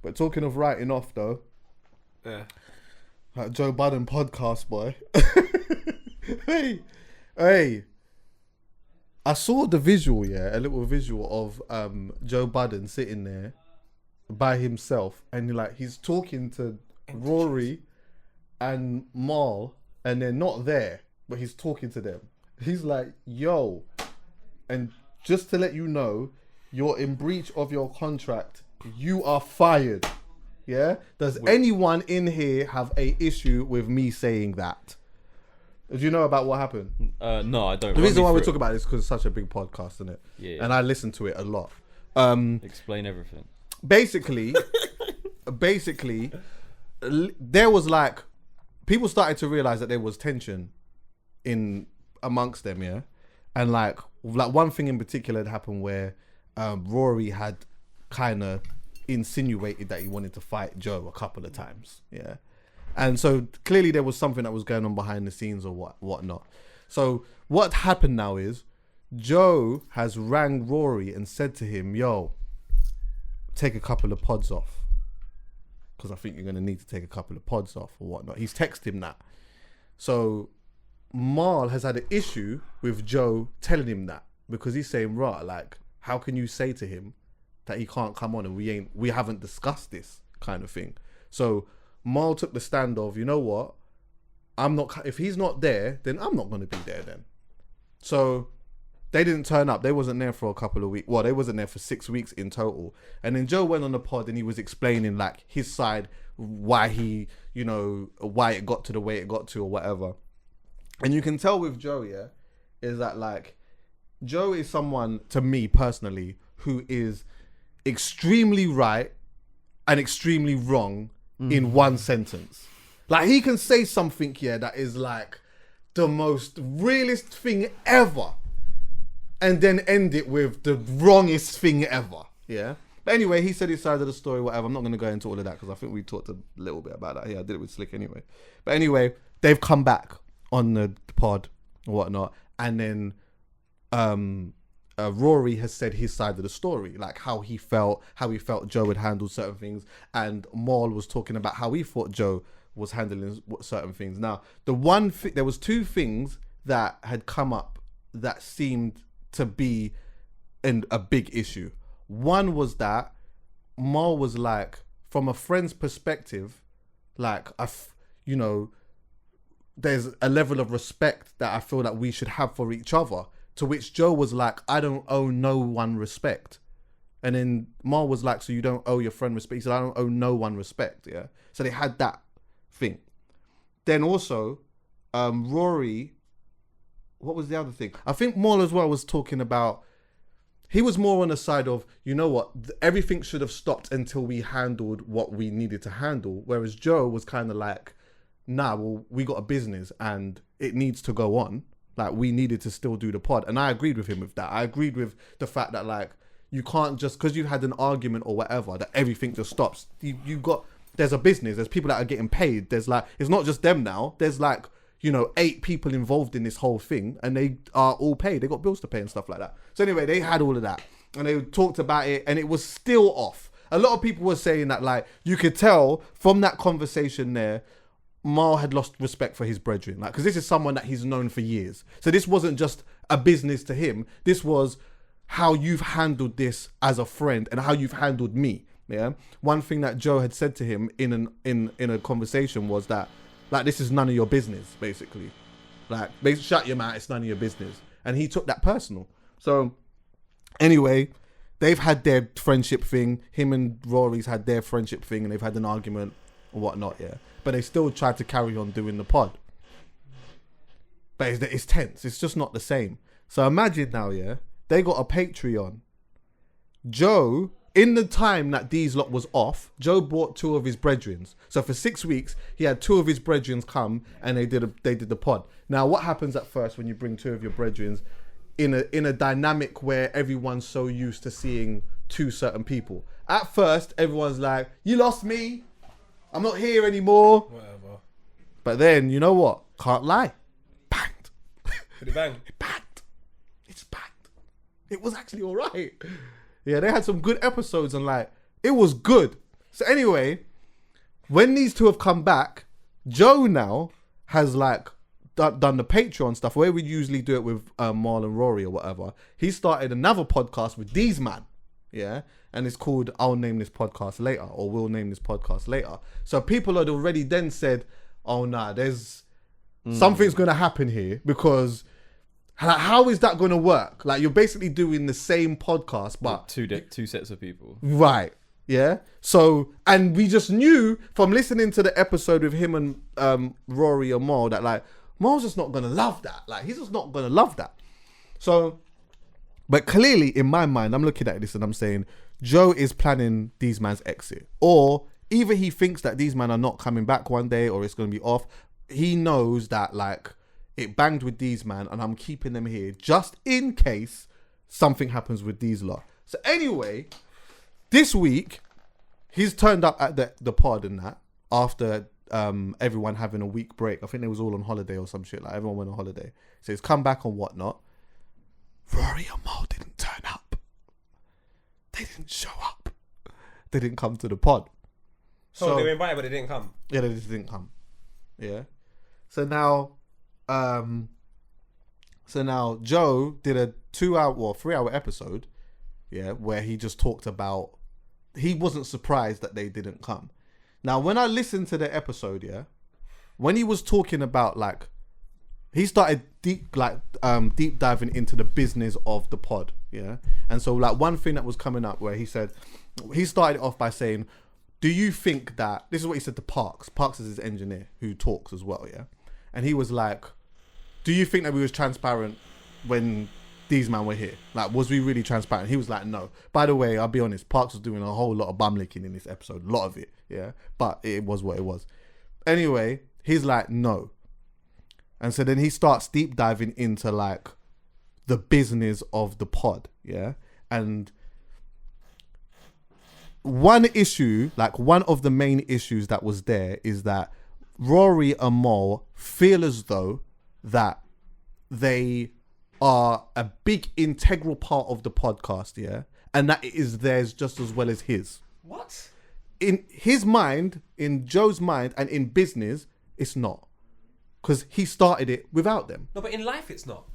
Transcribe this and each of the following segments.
But talking of writing off though, Yeah. like Joe Budden podcast, boy. hey. I saw the visual, a little visual of Joe Budden sitting there by himself, and he's talking to Rory and Mal, and they're not there, but he's talking to them. He's like, yo, and just to let you know, you're in breach of your contract. You are fired. Yeah? Does anyone in here have a issue with me saying that? Do you know about what happened? No, I don't. The reason why we talk about it is because it's such a big podcast, isn't it? Yeah. And I listen to it a lot. Explain everything. Basically, there was like, people started to realize that there was tension in amongst them, yeah? And like one thing in particular had happened where Rory had kind of insinuated that he wanted to fight Joe a couple of times, yeah? And so clearly there was something that was going on behind the scenes or whatnot. So what happened now is Joe has rang Rory and said to him, yo, take a couple of pods off, because I think you're going to need to take a couple of pods off or whatnot. He's texted him that. So Mal has had an issue with Joe telling him that, because he's saying, right, like, how can you say to him that he can't come on and we haven't discussed this kind of thing? So Mal took the stand of, you know what, if he's not there, then I'm not going to be there then. So they didn't turn up. They wasn't there for a couple of weeks. Well, they wasn't there for 6 weeks in total. And then Joe went on the pod and he was explaining like his side, why why it got to the way it got to or whatever. And you can tell with Joe, is that like, Joe is someone, to me personally, who is extremely right and extremely wrong in one sentence. Like, he can say something that is like the most realist thing ever, and then end it with the wrongest thing ever. Yeah. But anyway, he said his side of the story, whatever. I'm not going to go into all of that because I think we talked a little bit about that. Yeah, I did it with Slick anyway. But anyway, they've come back on the pod or whatnot, and then Rory has said his side of the story, like how he felt Joe had handled certain things, and Mal was talking about how he thought Joe was handling certain things. Now, there was two things that had come up that seemed to be a big issue. One was that Mal was like, from a friend's perspective, like, there's a level of respect that I feel that we should have for each other. To which Joe was like, I don't owe no one respect. And then Mal was like, so you don't owe your friend respect? He said, I don't owe no one respect, yeah? So they had that thing. Then also, Rory, what was the other thing? I think Mal as well was talking about, he was more on the side of, you know what, everything should have stopped until we handled what we needed to handle. Whereas Joe was kind of like, nah, well, we got a business and it needs to go on. Like, we needed to still do the pod. And I agreed with him with that. I agreed with the fact that, like, you can't just, because you had an argument or whatever, that everything just stops. There's a business, there's people that are getting paid. There's like, it's not just them now. There's like, 8 people involved in this whole thing, and they are all paid. They got bills to pay and stuff like that. So anyway, they had all of that and they talked about it, and it was still off. A lot of people were saying that, like, you could tell from that conversation there, Mal had lost respect for his brethren, like, because this is someone that he's known for years. So this wasn't just a business to him. This was how you've handled this as a friend and how you've handled me. Yeah. One thing that Joe had said to him in a conversation was that, like, this is none of your business, basically. Like, shut your mouth, it's none of your business. And he took that personal. So anyway, they've had their friendship thing. Him and Rory's had their friendship thing, and they've had an argument or whatnot. Yeah. But they still tried to carry on doing the pod. But it's tense. It's just not the same. So imagine now, they got a Patreon. Joe, in the time that these lot was off, Joe brought 2 of his brethren. So for 6 weeks, he had 2 of his brethren come and they did the pod. Now, what happens at first when you bring 2 of your brethren in a dynamic where everyone's so used to seeing 2 certain people? At first, everyone's like, you lost me. I'm not here anymore. Whatever. But then, you know what? Can't lie. Banged. Did it bang? It banged. It's banged. It was actually all right. Yeah, they had some good episodes and, like, it was good. So anyway, when these two have come back, Joe now has like done the Patreon stuff where we usually do it with Mal and Rory or whatever. He started another podcast with these man, yeah, and it's called I'll Name This Podcast Later, or We'll Name This Podcast Later. So people had already then said, oh nah, there's something's gonna happen here, because how is that gonna work? Like, you're basically doing the same podcast but two sets of people. right. Yeah. So, and we just knew from listening to the episode with him and Rory and Mal that like Mal's just not gonna love that. Like, he's just not gonna love that. So, but clearly in my mind, I'm looking at this and I'm saying Joe is planning these man's exit, or either he thinks that these men are not coming back one day, or it's gonna be off. He knows that like it banged with these man, and I'm keeping them here just in case something happens with these lot. So anyway, this week he's turned up at the pod and that after everyone having a week break. I think they was all on holiday or some shit. Like, everyone went on holiday, so he's come back and whatnot. Rory and Mal didn't turn up. They didn't show up. They didn't come to the pod. So they were invited, but they didn't come. Yeah, they just didn't come. Yeah. So now Joe did a 3-hour episode, yeah, where he just talked about, he wasn't surprised that they didn't come. Now, when I listened to the episode, yeah, when he was talking about like, he started deep diving into the business of the pod, yeah. And so like one thing that was coming up where he said, he started off by saying, do you think that, this is what he said to Parks. Parks is his engineer who talks as well, yeah. And he was like, do you think that we was transparent when these men were here? Like, was we really transparent? He was like, no. By the way, I'll be honest, Parks was doing a whole lot of bum licking in this episode, a lot of it, yeah. But it was what it was. Anyway, he's like, no. And so then he starts deep diving into like the business of the pod, yeah. And one issue, like one of the main issues that was there, is that Rory and Mal feel as though that they are a big integral part of the podcast, yeah, and that it is theirs just as well as his. What? In his mind, in Joe's mind, and in business, it's not, because he started it without them. No, but in life, it's not.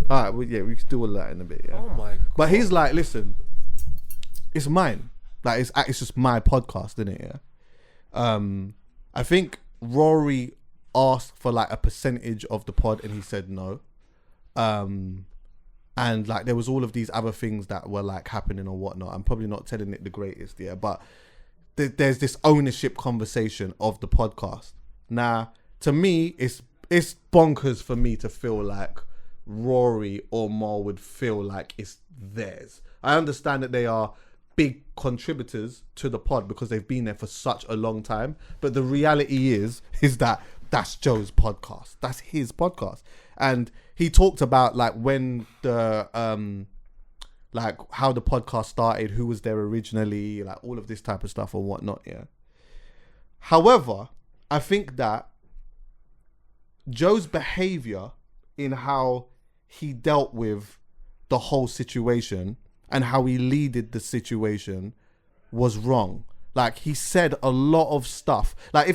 All right, well, yeah, we can do all that in a bit. Yeah. Oh my God. But he's like, listen, it's mine. Like, it's just my podcast, isn't it? Yeah. I think Rory asked for like a percentage of the pod, and he said no. And like there was all of these other things that were like happening or whatnot. I'm probably not telling it the greatest, yeah, but there's this ownership conversation of the podcast. Now, to me, it's bonkers for me to feel like Rory or Mal would feel like it's theirs. I understand that they are big contributors to the pod because they've been there for such a long time, but the reality is that that's Joe's podcast. That's his podcast. And he talked about like when the like how the podcast started, who was there originally, like all of this type of stuff and whatnot, yeah. However, I think that Joe's behavior in how he dealt with the whole situation and how he leaded the situation was wrong. Like, he said a lot of stuff. Like,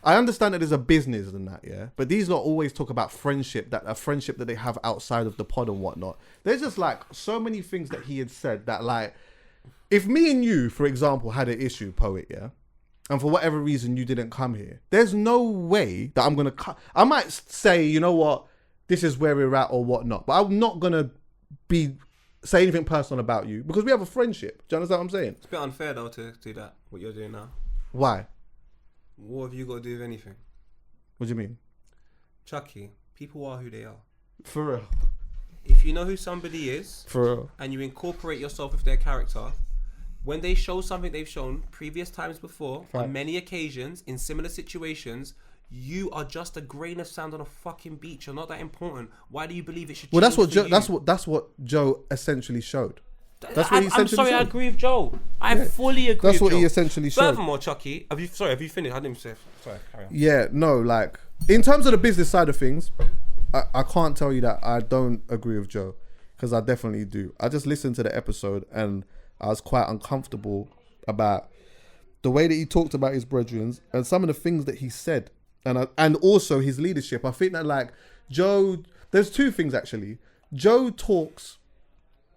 I understand that there's a business and that, yeah, but these lot always talk about friendship, that a friendship that they have outside of the pod and whatnot. There's just like so many things that he had said that, like, if me and you, for example, had an issue, Poet, yeah, and for whatever reason you didn't come here, there's no way that I'm gonna I might say, you know what, this is where we're at or whatnot, but I'm not gonna say anything personal about you because we have a friendship. Do you understand what I'm saying? It's a bit unfair though to do that, what you're doing now. Why? What have you got to do with anything? What do you mean? Chuckie, people are who they are. For real. If you know who somebody is, for real, and you incorporate yourself with their character, when they show something they've shown previous times before, on many occasions, in similar situations, you are just a grain of sand on a fucking beach. You're not that important. Why do you believe it should change? Well, that's what Joe essentially showed. That's what he essentially I'm sorry, showed. I agree with Joe. I fully agree that's with what Joe. he essentially showed. Furthermore, Chuckie, have you finished? I didn't even say. Sorry, carry on. Yeah, no, like, in terms of the business side of things, I can't tell you that I don't agree with Joe, because I definitely do. I just listened to the episode and I was quite uncomfortable about the way that he talked about his brethren, and some of the things that he said, and also his leadership. I think that like Joe, there's two things actually. Joe talks,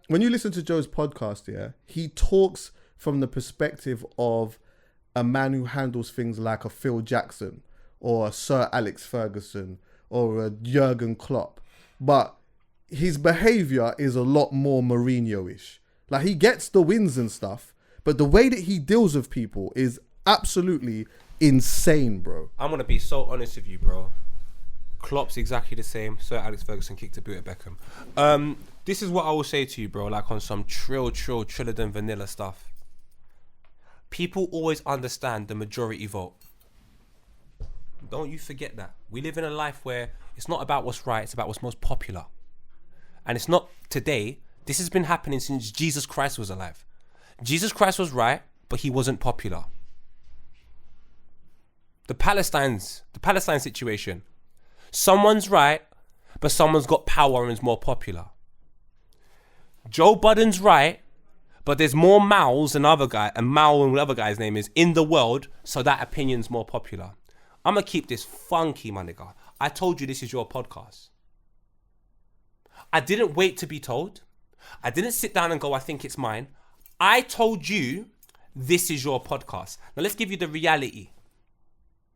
when you listen to Joe's podcast, yeah, he talks from the perspective of a man who handles things like a Phil Jackson or a Sir Alex Ferguson or a Jurgen Klopp. But his behavior is a lot more Mourinho-ish. Like, he gets the wins and stuff, but the way that he deals with people is absolutely insane, bro. I'm going to be so honest with you, bro. Klopp's exactly the same. Sir Alex Ferguson kicked a boot at Beckham. This is what I will say to you, bro, like on some triller than vanilla stuff. People always understand the majority vote. Don't you forget that. We live in a life where it's not about what's right, it's about what's most popular. And it's not today. This has been happening since Jesus Christ was alive. Jesus Christ was right, but he wasn't popular. The Palestine situation. Someone's right, but someone's got power and is more popular. Joe Budden's right, but there's more Mals than other guy, and Mal and whatever guy's name is, in the world, so that opinion's more popular. I'm gonna keep this funky, my nigga. I told you this is your podcast. I didn't wait to be told. I didn't sit down and go, I think it's mine. I told you this is your podcast. Now let's give you the reality.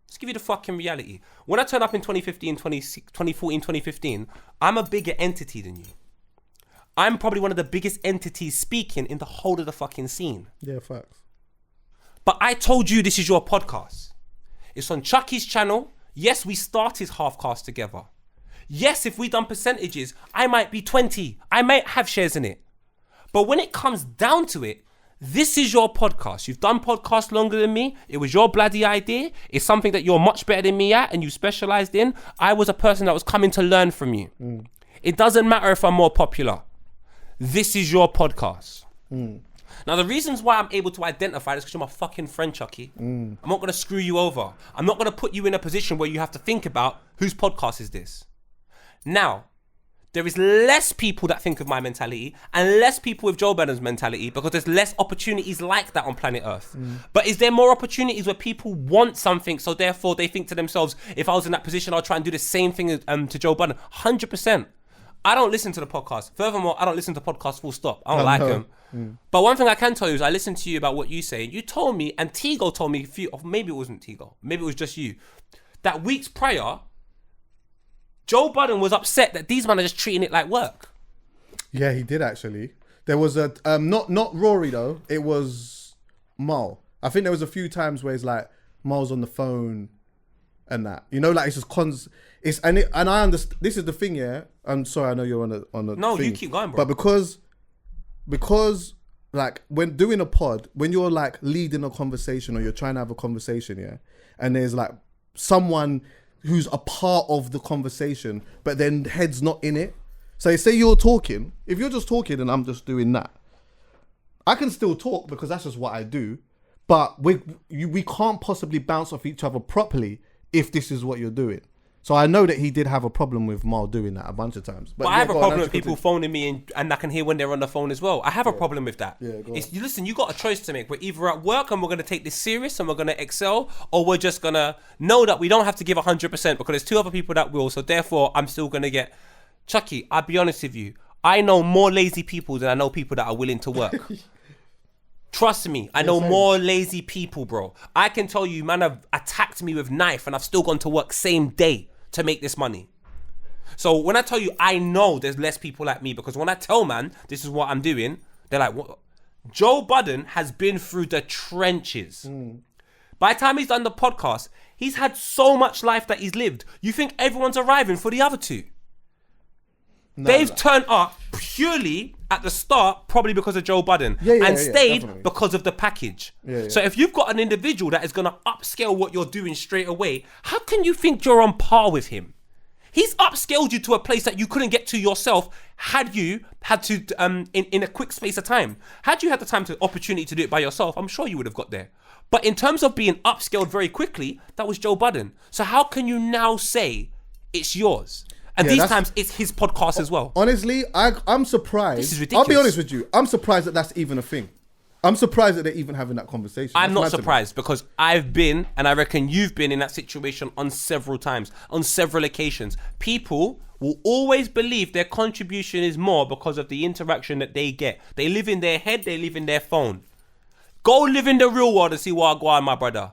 Let's give you the fucking reality. When I turned up in 2014, 2015, I'm a bigger entity than you. I'm probably one of the biggest entities speaking in the whole of the fucking scene. Yeah, facts. But I told you this is your podcast. It's on Chuckie's channel. Yes, we started Halfcast together. Yes, if we done percentages, I might be 20. I might have shares in it. But when it comes down to it, this is your podcast. You've done podcasts longer than me. It was your bloody idea. It's something that you're much better than me at and you specialized in. I was a person that was coming to learn from you. It doesn't matter if I'm more popular. This is your podcast. Now, the reasons why I'm able to identify this because you're my fucking friend, Chuckie. I'm not going to screw you over. I'm not going to put you in a position where you have to think about whose podcast is this. Now, there is less people that think of my mentality and less people with Joe Budden's mentality because there's less opportunities like that on planet Earth. But is there more opportunities where people want something, so therefore they think to themselves, if I was in that position, I'll try and do the same thing to Joe Budden? 100%. I don't listen to the podcast. Furthermore, I don't listen to podcasts full stop. I don't like them. But one thing I can tell you is I listened to you about what you say. You told me, and Tigo told me, maybe it wasn't Tigo, maybe it was just you, that weeks prior, Joe Budden was upset that these men are just treating it like work. Yeah, he did actually. There was a, not Rory though, it was Mal. I think there was a few times where it's like, Mal's on the phone and that. You know, like it's just and I understand, this is the thing, yeah. I'm sorry, I know you're on the No, thing, you keep going, bro. But because like when doing a pod, when you're like leading a conversation or you're trying to have a conversation, yeah, and there's like someone who's a part of the conversation, but then head's not in it. So say you're talking, if you're just talking and I'm just doing that, I can still talk because that's just what I do, but we can't possibly bounce off each other properly if this is what you're doing. So I know that he did have a problem with Mal doing that a bunch of times. But I have a problem with people phoning me and I can hear when they're on the phone as well. I have a problem with that. Yeah, listen, you got a choice to make. We're either at work and we're going to take this serious and we're going to excel, or we're just going to know that we don't have to give 100% because there's two other people that will. So therefore, I'm still going to get... Chuckie, I'll be honest with you. I know more lazy people than I know people that are willing to work. Trust me, I know more lazy people, bro. I can tell you, man, have attacked me with knife and I've still gone to work same day to make this money. So when I tell you, I know there's less people like me, because when I tell man, this is what I'm doing, they're like, what? Joe Budden has been through the trenches. By the time he's done the podcast, he's had so much life that he's lived. You think everyone's arriving for the other two? They've turned up purely at the start, probably because of Joe Budden, and stayed because of the package. So if you've got an individual that is going to upscale what you're doing straight away, how can you think you're on par with him? He's upscaled you to a place that you couldn't get to yourself had you had to, in a quick space of time. Had you had the time to opportunity to do it by yourself, I'm sure you would have got there. But in terms of being upscaled very quickly, that was Joe Budden. So how can you now say it's yours? And these times, it's his podcast as well. Honestly, I'm surprised. This is ridiculous. I'll be honest with you. I'm surprised that that's even a thing. I'm surprised that they're even having that conversation. I'm not surprised because I've been, and I reckon you've been in that situation on several times, on several occasions. People will always believe their contribution is more because of the interaction that they get. They live in their head, they live in their phone. Go live in the real world and see what I go on, my brother.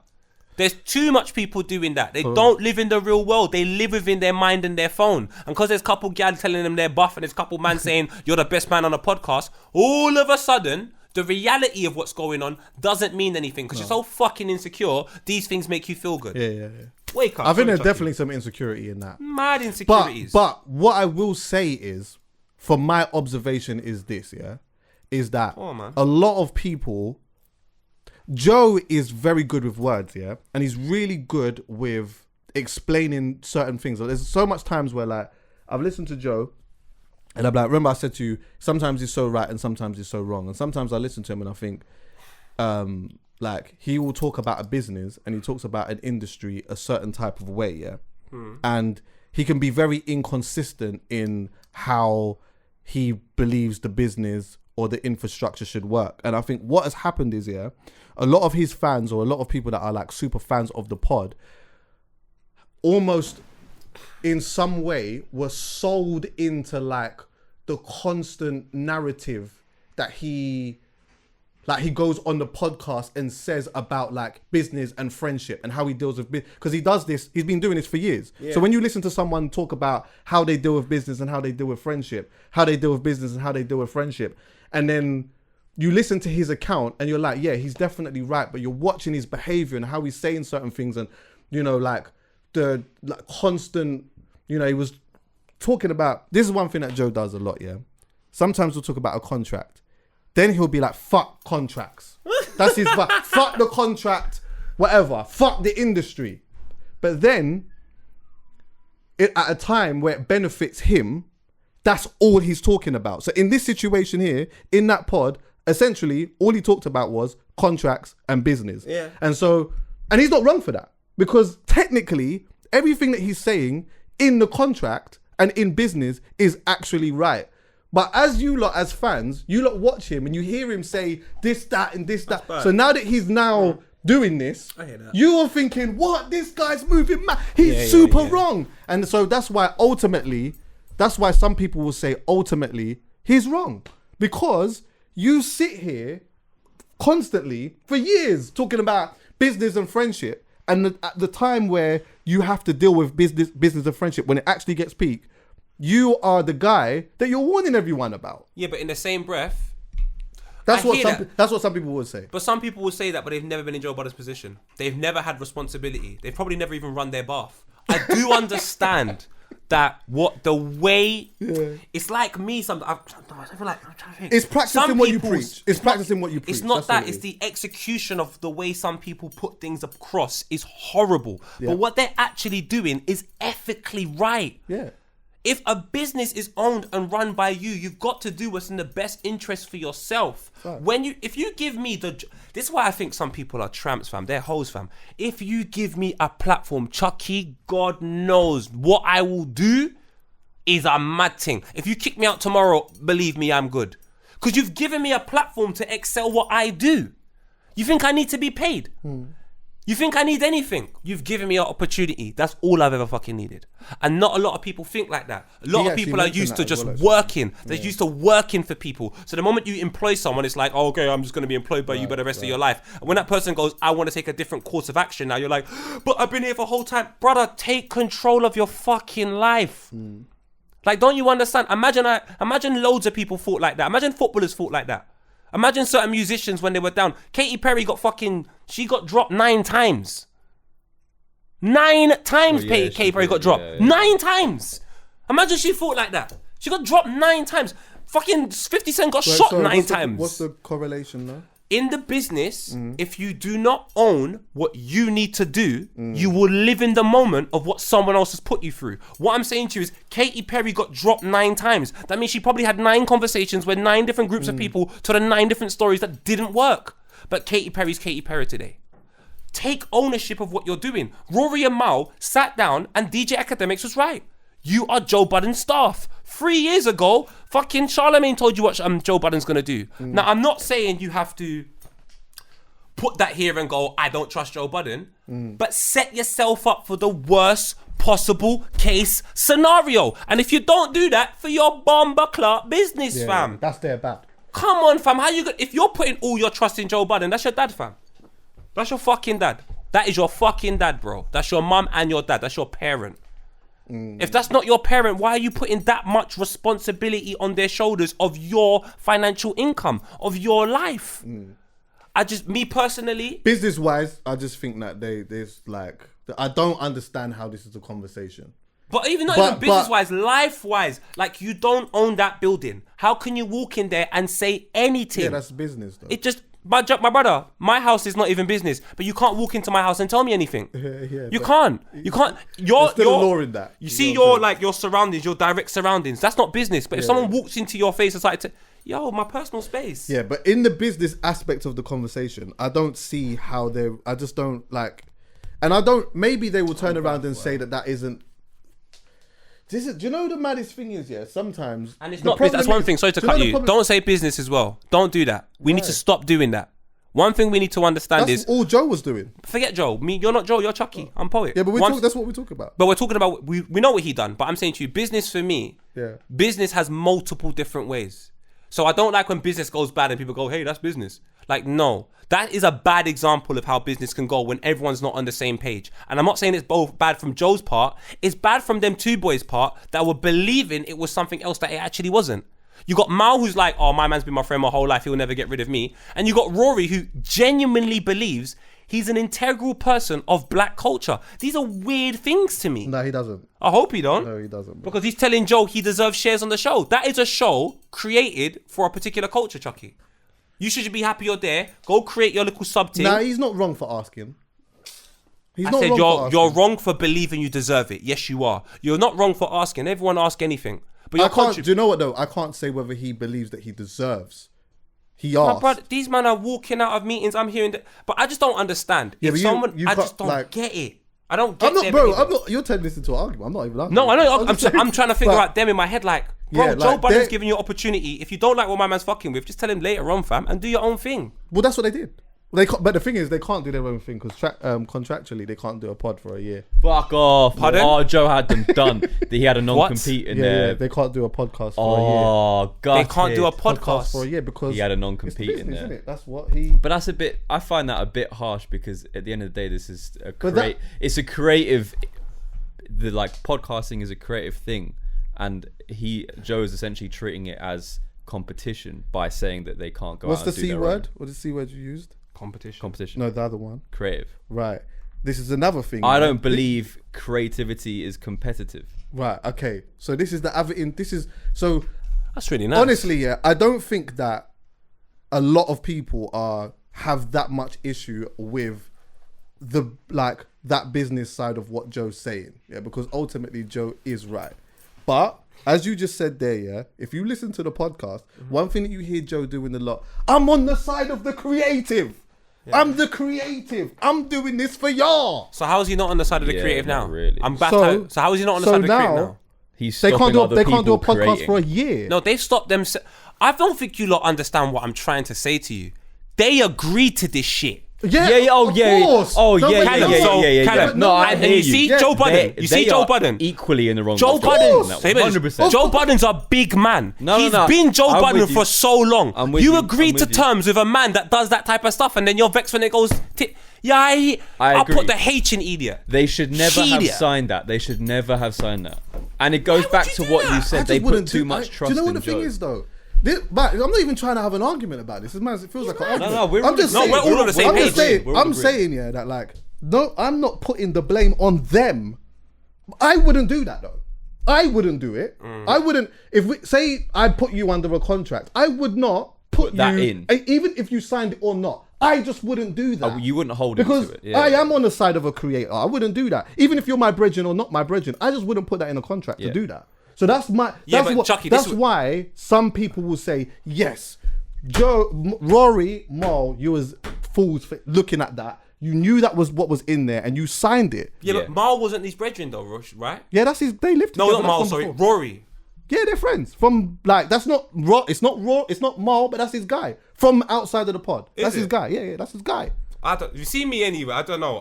There's too much people doing that. They don't live in the real world. They live within their mind and their phone. And because there's a couple gals telling them they're buff and there's a couple man saying you're the best man on a podcast, all of a sudden, the reality of what's going on doesn't mean anything because you're so fucking insecure. These things make you feel good. Yeah. Wake up. I think there's definitely some insecurity in that. Mad insecurities. But what I will say is, from my observation, is this, is that a lot of people... Joe is very good with words, and he's really good with explaining certain things. There's so much times where, like, I've listened to Joe, and I'm like, remember I said to you, sometimes he's so right and sometimes he's so wrong. And sometimes I listen to him and I think, like, he will talk about a business and he talks about an industry a certain type of way, and he can be very inconsistent in how he believes the business or the infrastructure should work. And I think what has happened is, a lot of his fans or a lot of people that are like super fans of the pod almost in some way were sold into like the constant narrative that he goes on the podcast and says about like business and friendship and how he deals with business. Because he does this, he's been doing this for years. Yeah. So when you listen to someone talk about how they deal with business and how they deal with friendship, how they deal with business and how they deal with friendship, and then you listen to his account and you're like, yeah, he's definitely right. But you're watching his behavior and how he's saying certain things and, you know, like the like constant, you know, he was talking about, this is one thing that Joe does a lot, Sometimes we'll talk about a contract. Then he'll be like, fuck contracts. That's his fuck the contract, whatever. Fuck the industry. But then, at a time where it benefits him, that's all he's talking about. So in this situation here, in that pod, essentially, all he talked about was contracts and business. Yeah. And he's not wrong for that. Because technically, everything that he's saying in the contract and in business is actually right. But as you lot, as fans, you lot watch him and you hear him say this, that, and this, that. So now that he's now doing this, you are thinking, what? This guy's moving mad. He's super wrong. And so that's why some people will say ultimately he's wrong. Because you sit here constantly for years talking about business and friendship. And at the time where you have to deal with business and friendship, when it actually gets peak, you are the guy that you're warning everyone about. Yeah, but in the same breath, that's what some people would say. But some people will say that, but they've never been in Joe Budden's position. They've never had responsibility. They've probably never even run their bath. I do understand that it's like me. I feel like I'm trying to think. It's practicing what you preach. It's practicing what you preach. It's not that. It's the execution of the way some people put things across is horrible. Yeah. But what they're actually doing is ethically right. Yeah. If a business is owned and run by you, you've got to do what's in the best interest for yourself. Right. If you give me this is why I think some people are tramps, fam. They're hoes, fam. If you give me a platform, Chuckie, God knows what I will do is a mad thing. If you kick me out tomorrow, believe me, I'm good. Because you've given me a platform to excel what I do. You think I need to be paid? You think I need anything? You've given me an opportunity. That's all I've ever fucking needed. And not a lot of people think like that. A lot of people are used to just working. They're used to working for people. So the moment you employ someone, it's like, oh, okay, I'm just going to be employed by you for the rest of your life. And when that person goes, I want to take a different course of action, now you're like, but I've been here for a whole time. Brother, take control of your fucking life. Like, don't you understand? Imagine loads of people thought like that. Imagine footballers thought like that. Imagine certain musicians when they were down. Katy Perry got dropped 9 times. 9 times Katy Perry got dropped. 9 times. Imagine she thought like that. She got dropped 9 times. Fucking 50 Cent got shot 9 times. What's the correlation though? In the business, if you do not own what you need to do, you will live in the moment of what someone else has put you through. What I'm saying to you is Katy Perry got dropped 9 times. That means she probably had 9 conversations with 9 different groups of people to the 9 different stories that didn't work. But Katy Perry's Katy Perry today. Take ownership of what you're doing. Rory and Mal sat down and DJ Academics was right. You are Joe Budden's staff. 3 years ago, fucking Charlemagne told you what Joe Budden's going to do. Now, I'm not saying you have to put that here and go, I don't trust Joe Budden, but set yourself up for the worst possible case scenario. And if you don't do that, for your bomber clock business, fam. That's their bad. Come on, fam. How you gonna, if you're putting all your trust in Joe Budden, that's your dad, fam. That's your fucking dad. That is your fucking dad, bro. That's your mum and your dad. That's your parent. If that's not your parent, why are you putting that much responsibility on their shoulders of your financial income, of your life? Me personally, business wise, I just think that there's like, I don't understand how this is a conversation. But even business wise, life wise, like you don't own that building. How can you walk in there and say anything? Yeah, that's business though. It just, my brother, my house is not even business, but you can't walk into my house and tell me anything. You can't. You're still a law in that. You see your surroundings, your direct surroundings. That's not business. But if someone walks into your face and started to, yo, my personal space. Yeah, but in the business aspect of the conversation, I don't see how I just don't like, and I don't, maybe they will turn around and say that isn't. Do you know the maddest thing is, sometimes... And it's not business. That's one thing. Sorry to cut you. Don't say business as well. Don't do that. We need to stop doing that. One thing we need to understand is... That's all Joe was doing. Forget Joe. You're not Joe. You're Chuckie. I'm Poet. Yeah, but that's what we talk about. But we're talking about... We know what he done. But I'm saying to you, business for me... Yeah. Business has multiple different ways. So I don't like when business goes bad and people go, hey, that's business. Like, no. That is a bad example of how business can go when everyone's not on the same page. And I'm not saying it's both bad from Joe's part. It's bad from them two boys' part that were believing it was something else that it actually wasn't. You got Mal, who's like, oh, my man's been my friend my whole life. He'll never get rid of me. And you got Rory, who genuinely believes he's an integral person of black culture. These are weird things to me. No, he doesn't. I hope he don't. No, he doesn't. Bro. Because he's telling Joe he deserves shares on the show. That is a show created for a particular culture, Chuckie. You should be happy you're there. Go create your little sub-team. Nah, he's not wrong for asking. You're wrong for believing you deserve it. Yes, you are. You're not wrong for asking. Everyone ask anything. But I can't. Do you know what though? I can't say whether he believes that he deserves. He asked. But these men are walking out of meetings. I'm hearing that, but I just don't understand. Yeah, I just don't get it. I don't get it. I'm not. You're turning this into an argument. I'm not even arguing. No, I know. I'm trying to figure out them in my head. Like, bro, Joe Budden's giving you an opportunity. If you don't like what my man's fucking with, just tell him later on, fam, and do your own thing. Well, that's what they did. But the thing is, they can't do their own thing because contractually they can't do a pod for a year. Fuck off. Pardon? Oh, Joe had them done. He had a non-compete in there. Yeah, they can't do a podcast for a year. Oh, God. They can't do a podcast for a year because he had a non-compete in there. Isn't it? That's what he... But that's a bit... I find that a bit harsh because at the end of the day, this is it's a creative... podcasting is a creative thing. And Joe is essentially treating it as competition by saying that they can't go out and do What's the C their word? own. What's the C word you used? Competition. No, the other one. Creative. Right. This is another thing. I don't believe creativity is competitive. Right. Okay. So this is the other. So. That's really nice. Honestly, I don't think that a lot of people have that much issue with that business side of what Joe's saying. Yeah, because ultimately Joe is right. But as you just said there, if you listen to the podcast, one thing that you hear Joe doing a lot, I'm on the side of the creative. Yeah. I'm the creative. I'm doing this for y'all. So how is he not on the side of the creative now? Really. So how is he not on the side of the creative now? They can't do a podcast for a year. No, they've stopped them. I don't think you lot understand what I'm trying to say to you. They agreed to this shit. Yeah, of course. No, I hear you see Joe Budden. You see Joe Budden equally in the wrong. Joe Budden, 100%. Joe Budden's a big man. He's been Joe Budden for so long. You agreed to terms with a man that does that type of stuff, and then you're vexed when it goes. I'll put the H in idiot. They should never have signed that. And it goes back to what you said. They put too much trust in Joe. Do you know what the thing is though? But I'm not even trying to have an argument about this. It feels like an argument. We're all on the same page. I'm saying that no, I'm not putting the blame on them. I wouldn't do that though. I wouldn't do it. I wouldn't. If we say I put you under a contract, I would not put that you in. Even if you signed it or not, I just wouldn't do that. You wouldn't hold because him to it. Yeah. I am on the side of a creator. I wouldn't do that. Even if you're my brethren or not my brethren, I just wouldn't put that in a contract to do that. So that's why some people will say, yes, Rory Mal, you was fools for looking at that. You knew that was what was in there and you signed it. Yeah, but Mal wasn't his brethren though, Rush, right? Yeah, that's his, they lived together. No, not Mal, sorry, Rory. Yeah, they're friends. That's not Raw, it's not Mal, but that's his guy. From outside of the pod. That's his guy. Yeah, that's his guy. You see me anyway. I don't know.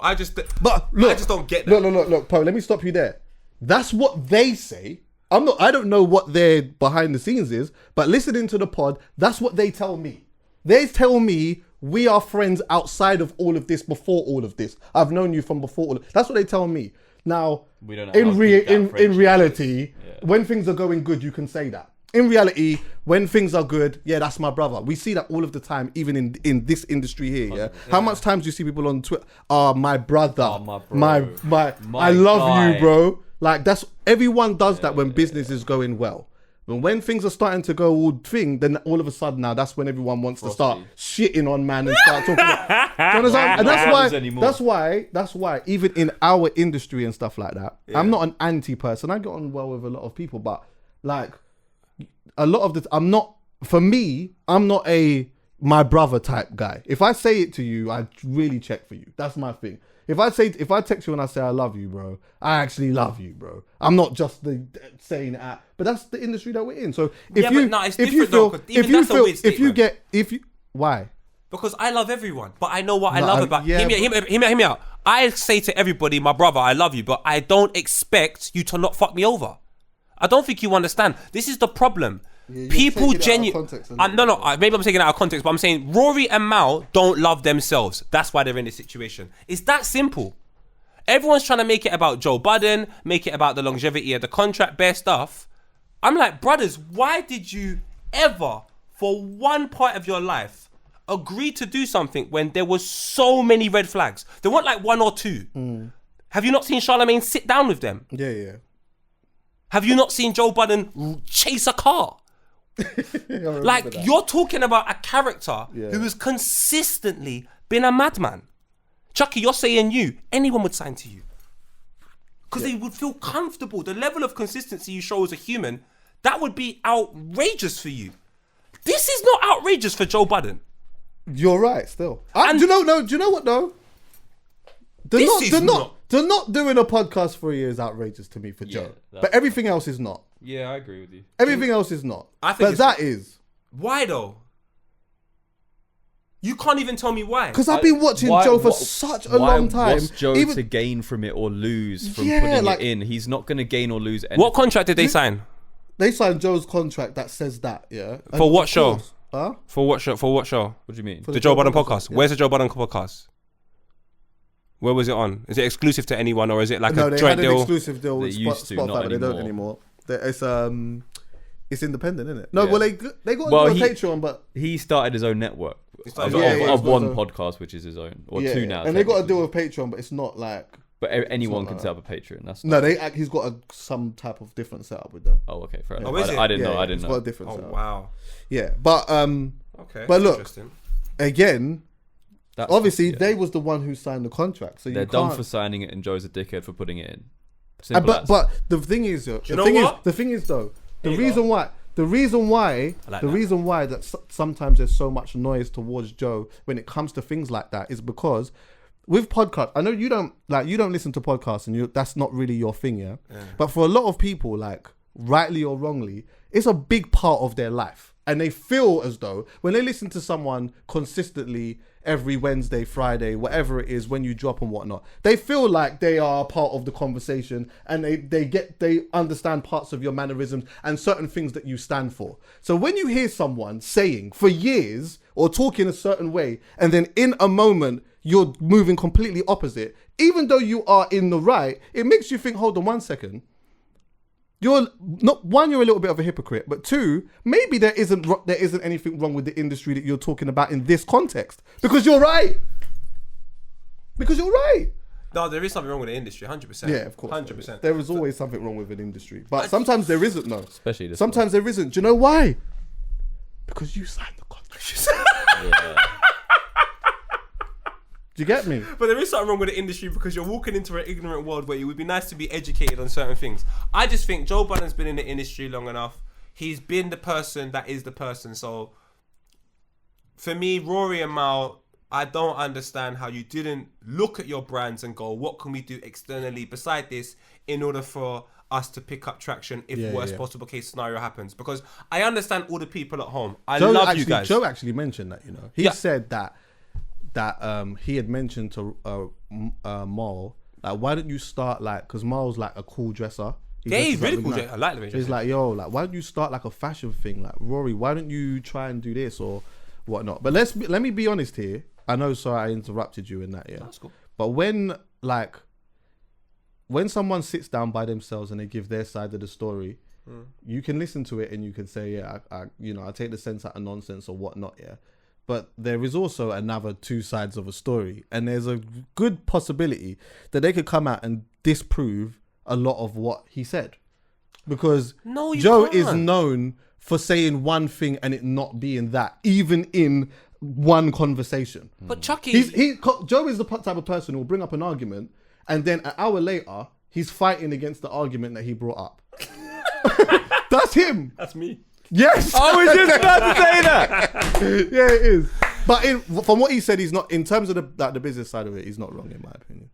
But look, I just don't get that. Look, Poe. Let me stop you there. That's what they say. I don't know what their behind the scenes is, but listening to the pod, that's what they tell me. They tell me we are friends outside of all of this, before all of this. I've known you from before all of. That's what they tell me. Now, we don't know in reality, when things are going good, you can say that. In reality, when things are good, yeah, that's my brother. We see that all of the time, even in this industry here. Yeah. How much times do you see people on Twitter? My brother, my I love guy. you, bro. Like that's everyone does that when business is going well. But when things are starting to go all thing, then all of a sudden now that's when everyone wants to start shitting on man and start talking. About, do you understand? And that's why even in our industry and stuff like that, I'm not an anti person. I get on well with a lot of people, but like a lot of the I'm not a my brother type guy. If I say it to you, I really check for you. That's my thing. If I text you and I say I love you, bro, I actually love you, bro. I'm not just saying it, but that's the industry that we're in. So why? Because I love everyone, but I know what I love about. Hear me out. I say to everybody, my brother, I love you, but I don't expect you to not fuck me over. I don't think you understand. This is the problem. Yeah, people genuinely. Maybe I'm taking it out of context, but I'm saying Rory and Mal don't love themselves. That's why they're in this situation. It's that simple. Everyone's trying to make it about Joe Budden, make it about the longevity of the contract, bare stuff. I'm like, brothers, why did you ever, for one part of your life, agree to do something when there was so many red flags? There weren't like one or two. Have you not seen Charlemagne sit down with them? Yeah. Have you not seen Joe Budden chase a car? Like, you're talking about a character who has consistently been a madman. Chuckie, you're saying anyone would sign to you. Because they would feel comfortable. The level of consistency you show as a human, that would be outrageous for you. This is not outrageous for Joe Budden. You're right, still. Do you know what though? They're not doing a podcast for a year is outrageous to me for Joe. But everything else is not. Yeah, I agree with you. Everything else is not. But that is. Why though? You can't even tell me why. Because I've been watching Joe for such a long time. What's Joe to gain from it or lose from putting it in? He's not going to gain or lose anything. What contract did they sign? They signed Joe's contract that says that, yeah. And for what show? Huh? For what show? What do you mean? The Joe Budden podcast. Yeah. Where's the Joe Budden podcast? Where was it on? Is it exclusive to anyone or is it like a joint deal? No, they had an exclusive deal with Spotify, but they don't anymore. It's independent, isn't it? No, well, they got a Patreon, but he started his own network of one podcast, which is his own, or two now. And they got a deal with Patreon, but it's not like. But anyone can set up a Patreon. That's he's got some type of different setup with them. Oh, okay, fair enough. Oh, is it? I didn't know. It's got a different setup. Wow. Yeah, but okay. But look, again. Obviously, they was the one who signed the contract, so they're done for signing it, and Joe's a dickhead for putting it in. But the thing is, the reason why that sometimes there's so much noise towards Joe when it comes to things like that is because with podcasts, I know you don't listen to podcasts, and that's not really your thing, yeah. But for a lot of people, like rightly or wrongly, it's a big part of their life, and they feel as though when they listen to someone consistently every Wednesday, Friday, whatever it is, when you drop and whatnot, they feel like they are a part of the conversation, and they understand parts of your mannerisms and certain things that you stand for. So when you hear someone saying for years or talking a certain way, and then in a moment you're moving completely opposite, even though you are in the right, it makes you think, hold on 1 second. You're not, one, you're a little bit of a hypocrite, but two, maybe there isn't anything wrong with the industry that you're talking about in this context, because you're right. No, there is something wrong with the industry, 100%. Yeah, of course. 100%. There is always something wrong with an industry, but sometimes there isn't. No, especially this. Sometimes there isn't. Do you know why? Because you signed the contract. Yeah. Do you get me? But there is something wrong with the industry because you're walking into an ignorant world where it would be nice to be educated on certain things. I just think Joe Budden's been in the industry long enough. He's been the person that is the person. So for me, Rory and Mal, I don't understand how you didn't look at your brands and go, what can we do externally beside this in order for us to pick up traction if worst possible case scenario happens? Because I understand all the people at home. I love you guys. Joe actually mentioned that, He said that that he had mentioned to Mal, like, why don't you start like, because Mal's like a cool dresser. He's really cool. I like the way. He's like, yo, like, why don't you start like a fashion thing? Like, Rory, why don't you try and do this or whatnot? But let me be honest here. I know, sorry, I interrupted you in that. Yeah, that's cool. But when someone sits down by themselves and they give their side of the story, you can listen to it and you can say, yeah, I take the sense out of nonsense or whatnot. Yeah. But there is also another two sides of a story, and there's a good possibility that they could come out and disprove a lot of what he said, because Joe is known for saying one thing and it not being that, even in one conversation. But Chuckie, Joe is the type of person who will bring up an argument and then an hour later he's fighting against the argument that he brought up. That's him. That's me. Yes. I was just about to say that. Yeah, it is. But from what he said, he's not, in terms of the business side of it, he's not wrong in my opinion.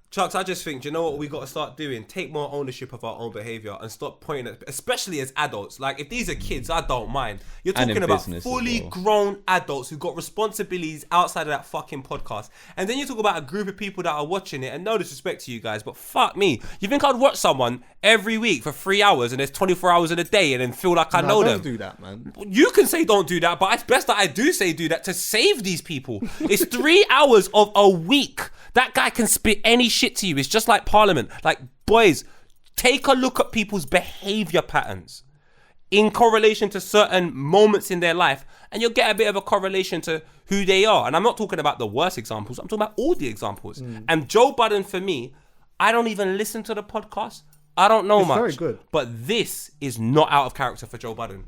Chucks, I just think, do you know what we got to start doing? Take more ownership of our own behaviour and stop pointing at, especially as adults. Like, if these are kids, I don't mind. You're talking about fully grown adults who've got responsibilities outside of that fucking podcast. And then you talk about a group of people that are watching it, and no disrespect to you guys, but fuck me. You think I'd watch someone every week for 3 hours and there's 24 hours in a day and then feel like I know them? Don't do that, man. You can say don't do that, but it's best that I do say do that to save these people. It's 3 hours of a week. That guy can spit any shit to you. It's just like Parliament. Like, boys, take a look at people's behaviour patterns in correlation to certain moments in their life, and you'll get a bit of a correlation to who they are. And I'm not talking about the worst examples. I'm talking about all the examples. And Joe Budden, for me, I don't even listen to the podcast. I don't know much. Very good. But this is not out of character for Joe Budden.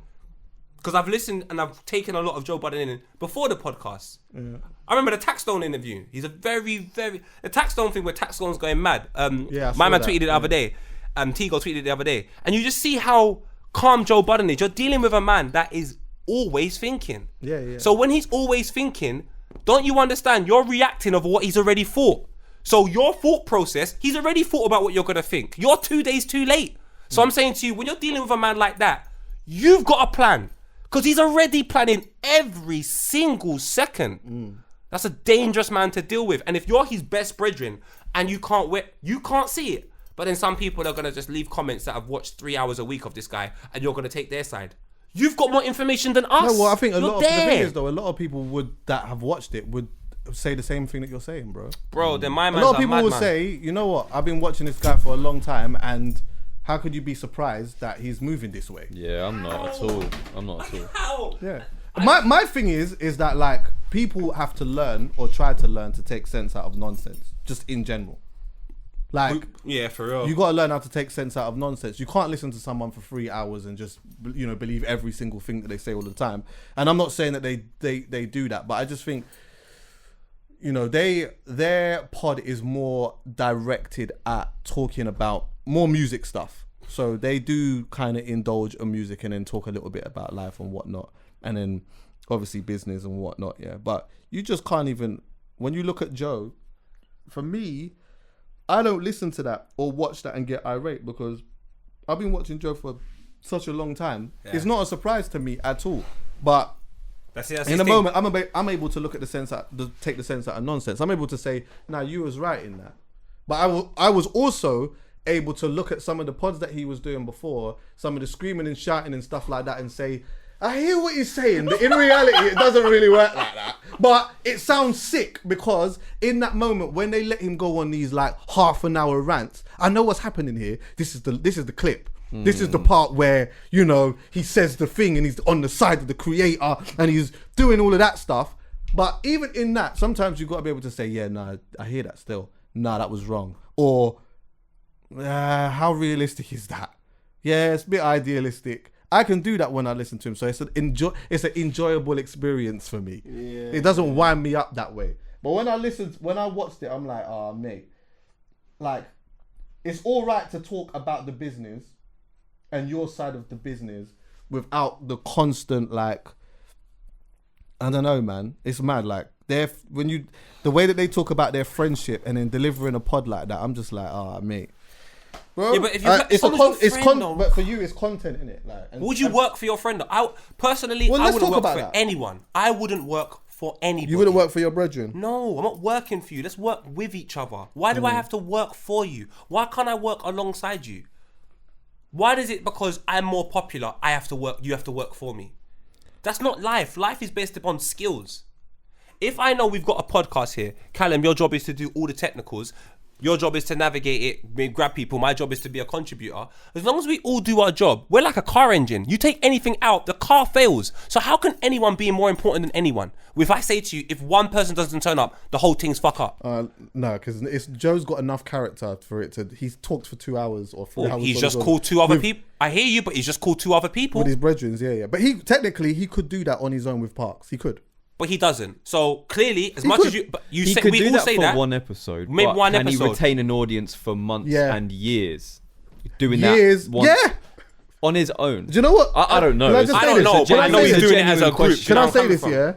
Because I've listened and I've taken a lot of Joe Budden in before the podcast. Yeah. I remember the Taxstone interview. He's a very, very... The Taxstone thing where Taxstone's going mad. My man tweeted it the other day. Tigo tweeted it the other day. And you just see how calm Joe Budden is. You're dealing with a man that is always thinking. Yeah. So when he's always thinking, don't you understand? You're reacting of what he's already thought. So your thought process, he's already thought about what you're going to think. You're 2 days too late. So I'm saying to you, when you're dealing with a man like that, you've got a plan. Because he's already planning every single second. That's a dangerous man to deal with. And if you're his best brethren and you can't see it. But then some people are going to just leave comments that have watched 3 hours a week of this guy and you're going to take their side. You've got more information than us. No, well, I think the thing is, though, a lot of people that have watched it would say the same thing that you're saying, bro. Bro, then my man's a lot of people will say, you know what, I've been watching this guy for a long time, and how could you be surprised that he's moving this way? Yeah, I'm not at all. How? Yeah. My thing is that, like, people have to learn or try to learn to take sense out of nonsense, just in general. Like, yeah, for real. You got to learn how to take sense out of nonsense. You can't listen to someone for 3 hours and just, believe every single thing that they say all the time. And I'm not saying that they do that, but I just think, their pod is more directed at talking about more music stuff. So they do kind of indulge in music and then talk a little bit about life and whatnot. And then obviously business and whatnot, yeah. But you just can't even, when you look at Joe, for me, I don't listen to that or watch that and get irate, because I've been watching Joe for such a long time. Yeah. It's not a surprise to me at all. But in a moment, I'm able to look at take the sense out of nonsense. I'm able to say, nah, you was right in that. But I was also able to look at some of the pods that he was doing before, some of the screaming and shouting and stuff like that, and say, I hear what he's saying, but in reality, it doesn't really work like that. But it sounds sick, because in that moment, when they let him go on these like half an hour rants, I know what's happening here. This is the clip. This is the part where, he says the thing and he's on the side of the creator and he's doing all of that stuff. But even in that, sometimes you've got to be able to say, yeah, nah, I hear that still. Nah, that was wrong. Or, how realistic is that? Yeah, it's a bit idealistic. I can do that when I listen to him. So it's an enjoyable experience for me. Yeah. It doesn't wind me up that way. But when I watched it, I'm like, oh, mate. Like, it's all right to talk about the business and your side of the business without the constant, like, I don't know, man. It's mad. Like, the way that they talk about their friendship and then delivering a pod like that, I'm just like, oh, mate. Bro, yeah, but but for you, it's content, innit? Like, would you work for your friend? Personally, I wouldn't work for anyone. I wouldn't work for anybody. You wouldn't work for your brethren? No, I'm not working for you. Let's work with each other. Why do I have to work for you? Why can't I work alongside you? Why is it because I'm more popular, I have to work, you have to work for me? That's not life. Life is based upon skills. If I know we've got a podcast here, Callum, your job is to do all the technicals. Your job is to navigate it, grab people. My job is to be a contributor. As long as we all do our job, we're like a car engine. You take anything out, the car fails. So how can anyone be more important than anyone? If I say to you, if one person doesn't turn up, the whole thing's fuck up. No, because Joe's got enough character for it to. He's talked for 2 hours or 4 hours. He's just called 2 other people. I hear you, but he's just called 2 other people. With his brethren, yeah. But he could do that on his own with Parks. He could. But he doesn't. So clearly, as much as you say, we all say that. One episode. Maybe but one can episode. He retain an audience for months and years? Doing years, that once on his own. Do you know what? I don't know. I don't know, but I know he's doing it as a group. Can I say this? Yeah.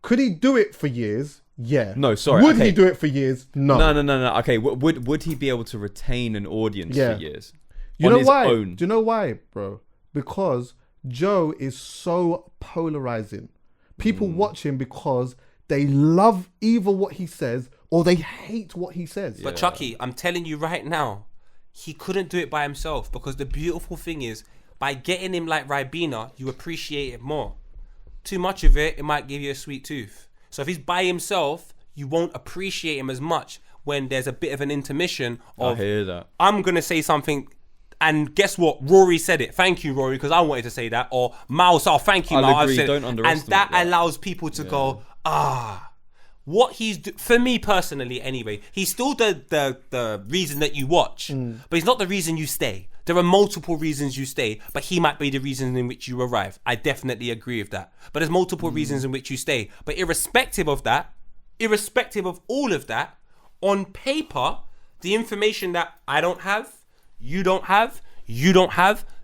Could he do it for years? Yeah. No, sorry. Would he do it for years? No. No. Okay. Would he be able to retain an audience for years? You know why? Own? Do you know why, bro? Because Joe is so polarizing. People watch him because they love either what he says or they hate what he says. But Chuckie, I'm telling you right now, he couldn't do it by himself, because the beautiful thing is, by getting him like Ribena, you appreciate it more. Too much of it might give you a sweet tooth. So if he's by himself, you won't appreciate him as much when there's a bit of an intermission of, I hear that. I'm going to say something. And guess what? Rory said it. Thank you, Rory, because I wanted to say that. Or Mal, so thank you, Mal. Agree. Don't underestimate and that allows people to go, what he's for me personally, anyway. He's still the reason that you watch, but he's not the reason you stay. There are multiple reasons you stay, but he might be the reason in which you arrive. I definitely agree with that. But there's multiple reasons in which you stay. But irrespective of that, irrespective of all of that, on paper, the information that I don't have, you don't have,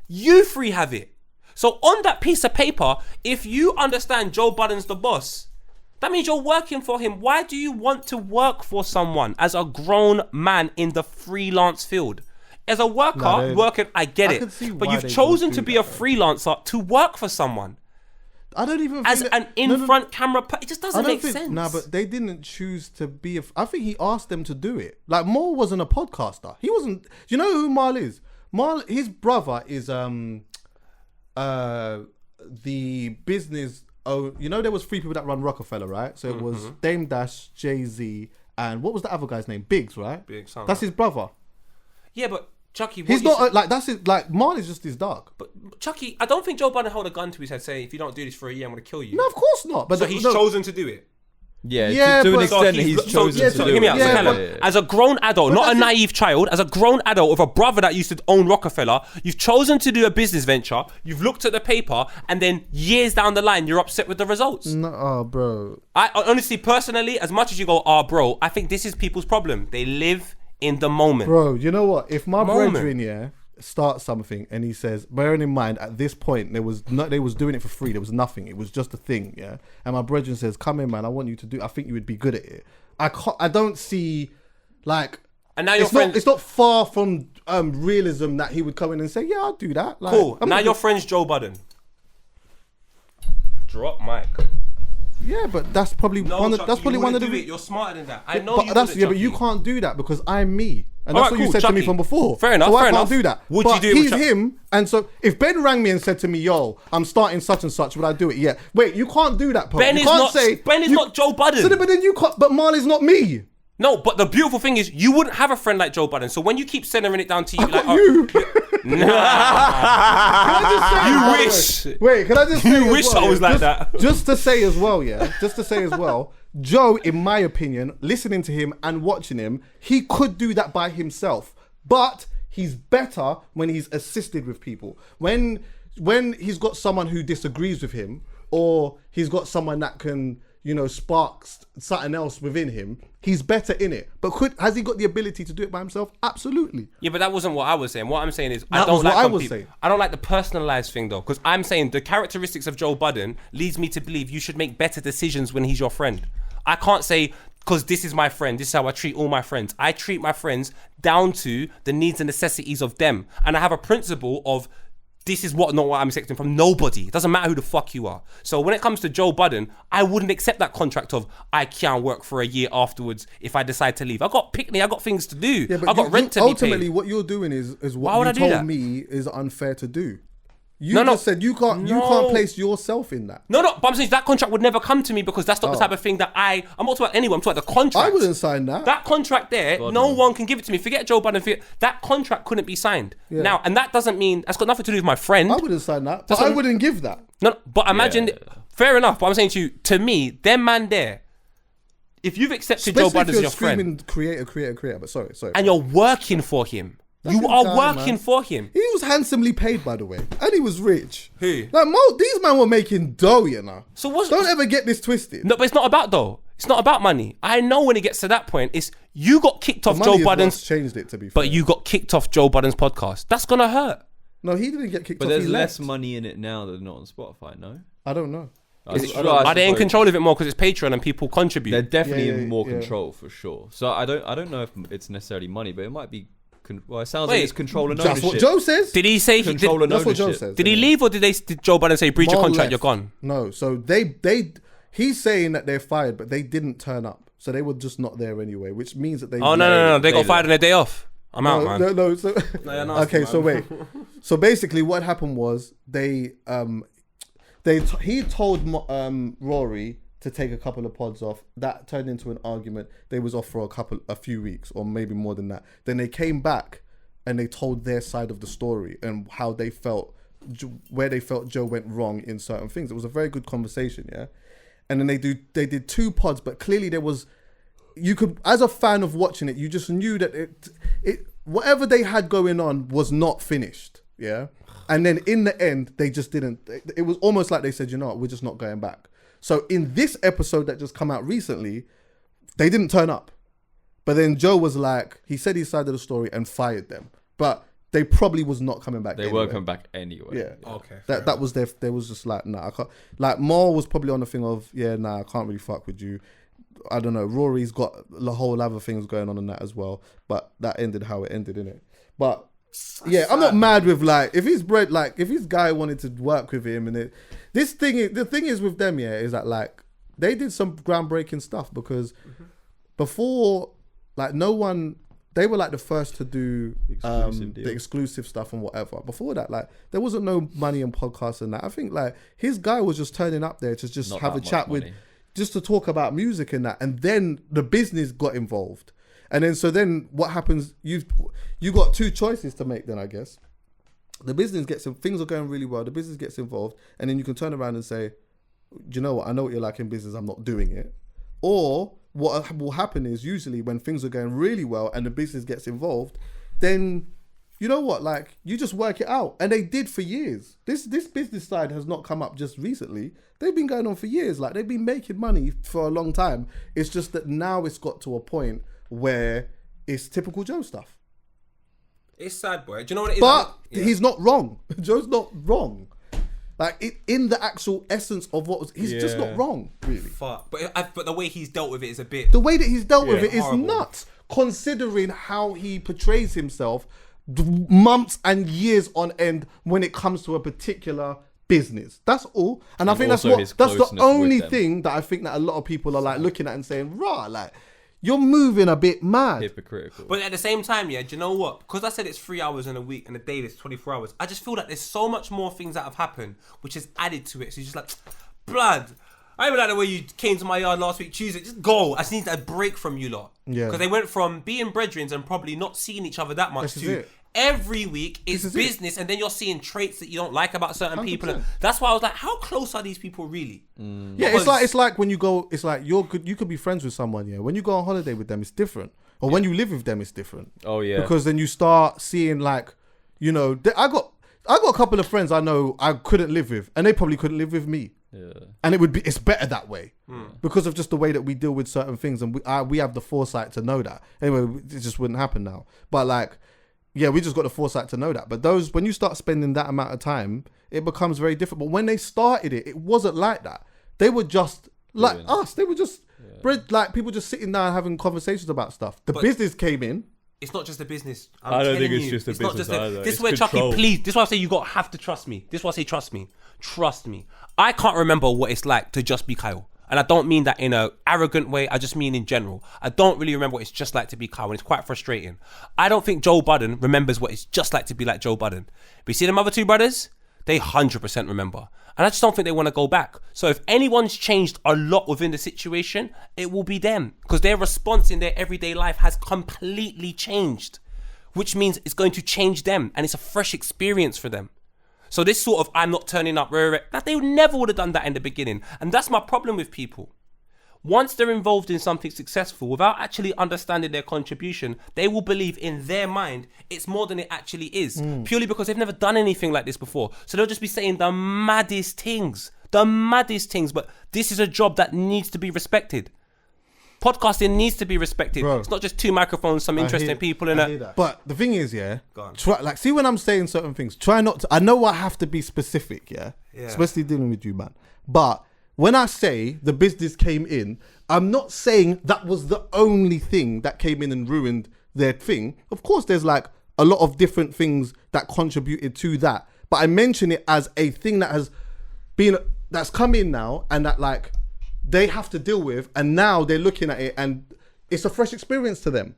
you three have it. So on that piece of paper, if you understand Joe Budden's the boss, that means you're working for him. Why do you want to work for someone as a grown man in the freelance field? As a worker, I get it. But you've chosen to be a freelancer to work for someone. I don't even as an in-front camera. It just doesn't make sense. No, but they didn't choose to be. I think he asked them to do it. Like, Mal wasn't a podcaster. He wasn't. Do you know who Mal is? Mal, his brother is the business. Oh, you know there was 3 people that run Rockefeller, right? So it was Dame Dash, Jay-Z, and what was the other guy's name? Biggs, right? Biggs. That's his brother. Yeah, but Chuckie, he's not like that's his. Like, Mal is just his dog. But Chuckie, I don't think Joe Budden held a gun to his head saying, if you don't do this for a year, I'm going to kill you. No, of course not. But so he's chosen to do it. Yeah, to an extent, he's chosen to do hear me out. it. As a grown adult, not a naive child, as a grown adult with a brother that used to own Rockefeller, you've chosen to do a business venture, you've looked at the paper, and then years down the line, you're upset with the results. No, bro. I honestly, personally, as much as you go, bro, I think this is people's problem. They live in the moment. Bro, you know what? If my brethren, starts something and he says, bearing in mind at this point they was doing it for free, there was nothing, it was just a thing, and my brethren says, come in, man, I want you to do, I think you would be good at it. I don't see, like, and now it's not far from realism that he would come in and say, yeah, I'll do that. Like, cool. Now your friend's Joe Budden. Drop mic. Yeah, but that's probably one of the. You're smarter than that. I know you. But you can't do that because I'm me, and that's what you said to me from before. Fair enough. So I can't can't do that. Would but you do it? He's him, and so if Ben rang me and said to me, "Yo, I'm starting such and such," would I do it? Yeah. Wait, you can't do that. Ben is not Joe Budden. So, but then you can't. But Marley's not me. No, but the beautiful thing is, you wouldn't have a friend like Joe Budden. So when you keep centering it down to you, you. You wish. Wait, can I just say you wish I was like that. Just to say as well, Joe, in my opinion, listening to him and watching him, he could do that by himself. But he's better when he's assisted with people. When he's got someone who disagrees with him, or he's got someone that can, spark something else within him, he's better in it. But has he got the ability to do it by himself? Absolutely. Yeah, but that wasn't what I was saying. What I'm saying is, I don't like the personalized thing though, because I'm saying the characteristics of Joe Budden leads me to believe you should make better decisions when he's your friend. I can't say, because this is my friend, this is how I treat all my friends. I treat my friends down to the needs and necessities of them. And I have a principle of this is not what I'm expecting from nobody. It doesn't matter who the fuck you are. So when it comes to Joe Budden, I wouldn't accept that contract of I can't work for a year afterwards if I decide to leave. I got picnic, I got things to do. Yeah, but I got rent to be ultimately, paid. what you're doing is Why would what I you do told that? me is unfair to do. You No, just said you can't place yourself in that. No, but I'm saying that contract would never come to me because that's not the type of thing that I'm not talking about anyone. I'm talking about the contract. I wouldn't sign that. That contract there, no one can give it to me. Forget Joe Budden. That contract couldn't be signed. Yeah. Now, and that doesn't mean, that's got nothing to do with my friend. I wouldn't sign that, but I wouldn't give that. No, but imagine, fair enough, but I'm saying to me, them man there, if you've accepted Joe Budden as your friend. Creator, but sorry. And you're working for him. You are working for him. He was handsomely paid, by the way, and he was rich. Who? Like these men were making dough, you know. So what's... Don't ever get this twisted. No, but it's not about dough. It's not about money. I know when it gets to that point, it's you got kicked off Joe Budden's... changed it, to be fair. But you got kicked off Joe Budden's podcast. That's gonna hurt. No, he didn't get kicked off. But there's he less left. money in it now than not on Spotify, no? I don't know. Are they in control of it more because it's Patreon and people contribute? They're definitely in more yeah. control for sure. So I don't know if it's necessarily money, but it might be. It sounds like it's control and ownership. That's what Joe says. Did he say control and That's ownership? what Joe says. Did he leave or did Joe Budden say breach your Mal contract? left. You're gone. No, so he's saying that they're fired, but they didn't turn up, so they were just not there anyway, which means that they. Oh no! They got fired on their day off. I'm out, man. No. So, okay, so wait. So basically, what happened was he told Rory to take a couple of pods off. That turned into an argument. They was off for a few weeks, or maybe more than that. Then they came back and they told their side of the story and how they felt, where they felt Joe went wrong in certain things. It was a very good conversation, yeah. And then they did 2 pods, but clearly there was, you could, as a fan of watching it, you just knew that it whatever they had going on was not finished, yeah. And then in the end, they just didn't. It was almost like they said, you know what, we're just not going back. So in this episode that just come out recently, they didn't turn up. But then Joe was like, he said his side of the story and fired them. But they probably was not coming back. They anyway. were coming back anyway. Yeah. Okay. That was their. They was just like, nah, I can't. Like Mal was probably on the thing of, yeah, nah, I can't really fuck with you. I don't know. Rory's got the whole other things going on in that as well. But that ended how it ended, innit? But yeah, I'm not mad with like if his guy wanted to work with him and the thing is with them, yeah, is that like they did some groundbreaking stuff because before, like, no one, they were like the first to do the exclusive stuff and whatever. Before that, like, there wasn't no money in podcasts and that. I think like his guy was just turning up there to just have a chat with, just to talk about music and that, and then the business got involved. And then what happens, you got 2 choices to make then, I guess. The business gets, things are going really well, the business gets involved, and then you can turn around and say, do you know what, I know what you're like in business, I'm not doing it. Or what will happen is usually when things are going really well and the business gets involved, then you know what, like, you just work it out. And they did for years. This business side has not come up just recently. They've been going on for years. Like, they've been making money for a long time. It's just that now it's got to a point where it's typical Joe stuff. It's sad, boy. Do you know what it is? But he's not wrong. Joe's not wrong. Like, in the actual essence of what was, he's just not wrong, really. Fuck. But the way he's dealt with it is a bit... The way that he's dealt with it is horrible. nuts, considering how he portrays himself months and years on end when it comes to a particular business. That's all. And I think that's the only thing that I think that a lot of people are like looking at and saying, rah, like, you're moving a bit mad. Hypocritical. But at the same time, yeah, do you know what? Because I said it's 3 hours in a week and a day is 24 hours, I just feel like there's so much more things that have happened which has added to it. So you're just like, blood. I even like the way you came to my yard last week, Tuesday. Just go. I just need a break from you lot. Yeah. Because they went from being brethrens and probably not seeing each other that much to every week it's business, and then you're seeing traits that you don't like about certain 100%. People. And that's why I was like, how close are these people really? Yeah, it's like when you go, it's like you could be friends with someone, yeah. When you go on holiday with them, it's different. Or when you live with them, it's different. Oh yeah. Because then you start seeing, like, you know, I got a couple of friends I know I couldn't live with, and they probably couldn't live with me. Yeah. And it's better that way because of just the way that we deal with certain things, and we have the foresight to know that. Anyway, it just wouldn't happen now. But like, yeah, we just got the foresight to know that. But when you start spending that amount of time, it becomes very different. But when they started it wasn't like that. They were just like us. They were just like people just sitting down having conversations about stuff. The business came in, It's not just a business. I don't think it's just a business either. This is where Chuckie, please. This is why I say you have to trust me. This is why I say trust me. Trust me. I can't remember what it's like to just be Kyle. And I don't mean that in an arrogant way. I just mean in general. I don't really remember what it's just like to be Kyle, and it's quite frustrating. I don't think Joe Budden remembers what it's just like to be like Joe Budden. But you see them other two brothers? They 100% remember. And I just don't think they want to go back. So if anyone's changed a lot within the situation, it will be them. Because their response in their everyday life has completely changed. Which means it's going to change them. And it's a fresh experience for them. So this sort of, I'm not turning up, that they never would have done that in the beginning. And that's my problem with people. Once they're involved in something successful, without actually understanding their contribution, they will believe in their mind it's more than it actually is. Purely because they've never done anything like this before. So they'll just be saying the maddest things. But this is a job that needs to be respected. Podcasting needs to be respected. Bro, it's not just two microphones, some interesting people in it. But the thing is, see when I'm saying certain things, try not to, I know I have to be specific, especially dealing with you, man. But when I say the business came in, I'm not saying that was the only thing that came in and ruined their thing. Of course, there's like a lot of different things that contributed to that. But I mention it as a thing that has been, that's come in now and that like they have to deal with. And now they're looking at it and it's a fresh experience to them.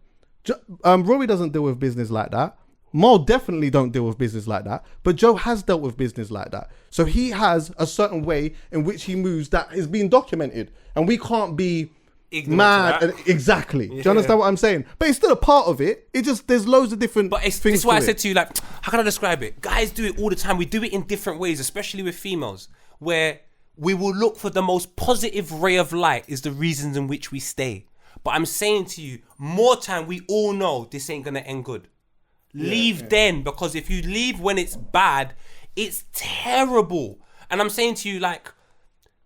Rory doesn't deal with business like that. Mal definitely don't deal with business like that, but Joe has dealt with business like that. So he has a certain way in which he moves that is being documented, and we can't be ignorant mad. Exactly. Yeah. Do you understand what I'm saying? But it's still a part of it. It just, there's loads of different things. This is why I said to you, like, how can I describe it? Guys do it all the time. We do it in different ways, especially with females, where we will look for the most positive ray of light is the reasons in which we stay. But I'm saying to you, more time we all know this ain't gonna end good. Leave then, because if you leave when it's bad, it's terrible. And I'm saying to you, like,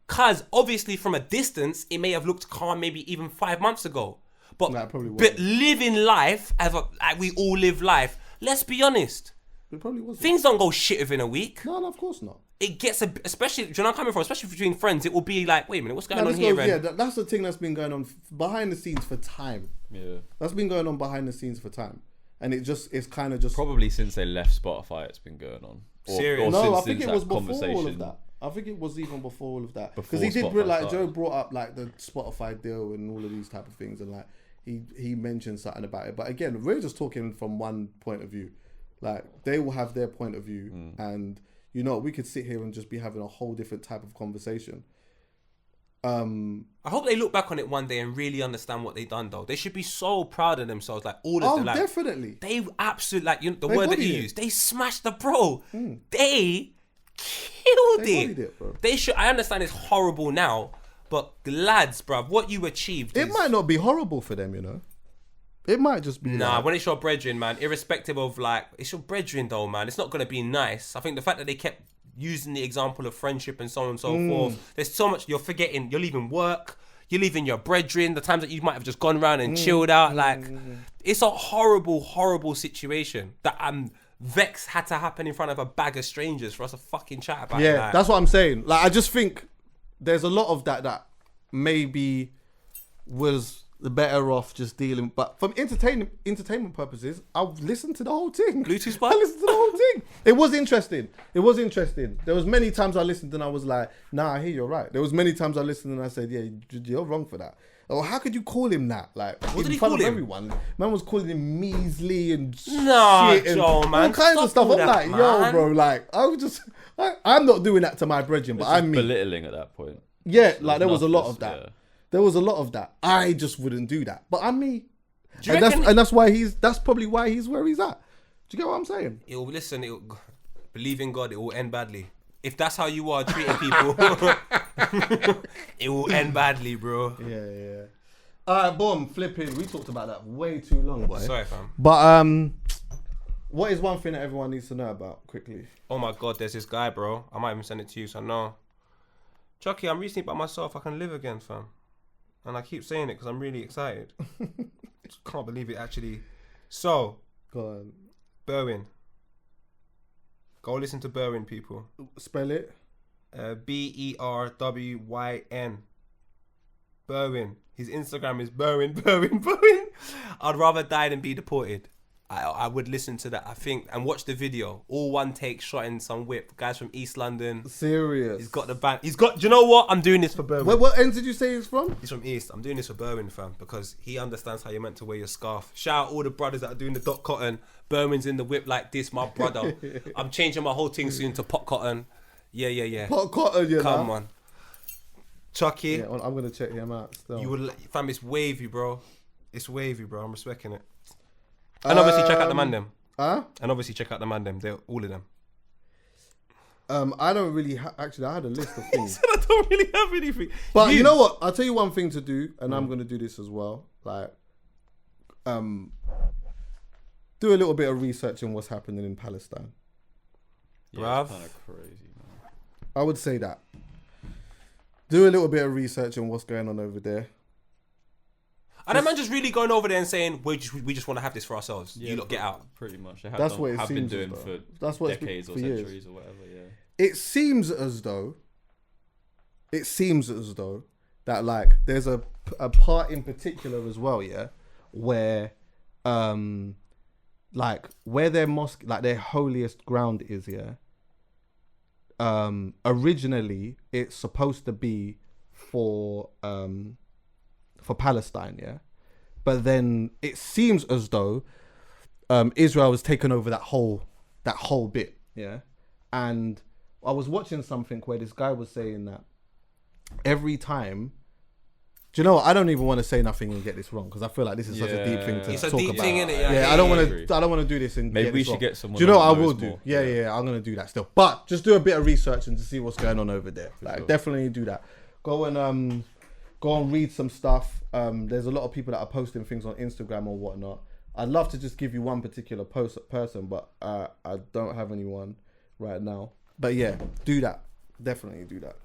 cause obviously from a distance, it may have looked calm maybe even 5 months ago. But, but living life, like we all live life, let's be honest. It probably wasn't. Things don't go shit within a week. No, of course not. It gets, especially, do you know where I'm coming from? Especially between friends, it will be like, wait a minute, what's going on here? Yeah, that's the thing that's been going on behind the scenes for time. Yeah. That's been going on behind the scenes for time. And it's kind of just... Probably since they left Spotify, it's been going on. Serious? No, I think it was before all of that. I think it was even before all of that. Because he did, like, Joe brought up, like, the Spotify deal and all of these type of things. And, like, he mentioned something about it. But, again, we're just talking from one point of view. Like, they will have their point of view. And, you know, we could sit here and just be having a whole different type of conversation. I hope they look back on it one day and really understand what they done, though. They should be so proud of themselves, like all of them. Like, definitely. They absolutely, like, you know, the word that you used. They smashed the bro. They killed it. Bro. They should. I understand it's horrible now, but lads, bruv, what you achieved. It might not be horrible for them, you know. It might just be. Nah, when it's your brethren, man, irrespective of like, it's your brethren though, man. It's not gonna be nice. I think the fact that they kept using the example of friendship and so on and so forth. There's so much you're forgetting. You're leaving work. You're leaving your brethren. The times that you might have just gone around and chilled out. Like, it's a horrible, horrible situation that Vex had to happen in front of a bag of strangers for us to fucking chat about. Yeah, like, that's what I'm saying. Like, I just think there's a lot of that maybe was the better off just dealing. But from entertainment purposes, I've listened to the whole thing. Bluetooth spot? I listened to the whole thing. It was interesting. There was many times I listened and I was like, nah, I hear you're right. There was many times I listened and I said, yeah, you're wrong for that. Or how could you call him that? Like, what did he call him? Everyone. Man was calling him measly and shit and Joe, man. all kinds of stuff. I'm like, man. yo, bro, like, I'm not doing that to my brethren, but I'm me. Belittling at that point. Yeah, like there was a lot of that. Yeah. There was a lot of that. I just wouldn't do that. But I'm me. And that's why that's probably why he's where he's at. Do you get what I'm saying? Believe in God, it will end badly. If that's how you are treating people, it will end badly, bro. Yeah. Alright, boom, flipping. We talked about that way too long, boy. Sorry, fam. But what is one thing that everyone needs to know about quickly? Oh my God, there's this guy, bro. I might even send it to you, so no. Chuckie, I'm recently by myself. I can live again, fam. And I keep saying it because I'm really excited. Can't believe it, actually. So, go on. Berwyn. Go listen to Berwyn, people. Spell it. Berwyn. Berwyn. His Instagram is Berwyn. I'd rather die than be deported. I would listen to that, I think, and watch the video. All one take shot in some whip. Guys from East London. Serious. He's got the band. Do you know what? I'm doing this for Berwyn. What end did you say he's from? He's from East. I'm doing this for Berwyn, fam, because he understands how you're meant to wear your scarf. Shout out all the brothers that are doing the dot cotton. Berwyn's in the whip like this, my brother. I'm changing my whole thing soon to pot cotton. Yeah. Pot cotton, you know. Come on. Chuckie. Yeah, I'm going to check him out still. You would, fam, it's wavy, bro. It's wavy, bro. I'm respecting it. And obviously check out the man them. And obviously check out the man them. They're all of them. I don't really actually. I had a list of things. I don't really have anything. But you know what? I'll tell you one thing to do, and I'm going to do this as well. Like, do a little bit of research on what's happening in Palestine. Yeah, it's kind of crazy, man. I would say that. Do a little bit of research on what's going on over there. And that man just really going over there and saying, we just want to have this for ourselves. Yeah, you lot get out. Pretty much. That's what it have seems been doing though. for That's what decades or for centuries years. or whatever, yeah. It seems as though that like there's a part in particular as well, yeah, where like where their mosque, like their holiest ground is, yeah. Originally it's supposed to be for Palestine, yeah, but then it seems as though Israel has taken over that whole bit, yeah. And I was watching something where this guy was saying that every time, do you know what? I don't even want to say nothing and get this wrong because I feel like this is such a deep thing to it's talk a deep about. thing, innit? Yeah, I don't want to do this and maybe get we this should wrong. get someone. Do you know what I will knows do? more. Yeah, I'm gonna do that still. But just do a bit of research and to see what's going on over there. Like definitely do that. Go and read some stuff. There's a lot of people that are posting things on Instagram or whatnot. I'd love to just give you one particular person, but I don't have anyone right now. But yeah, do that. Definitely do that.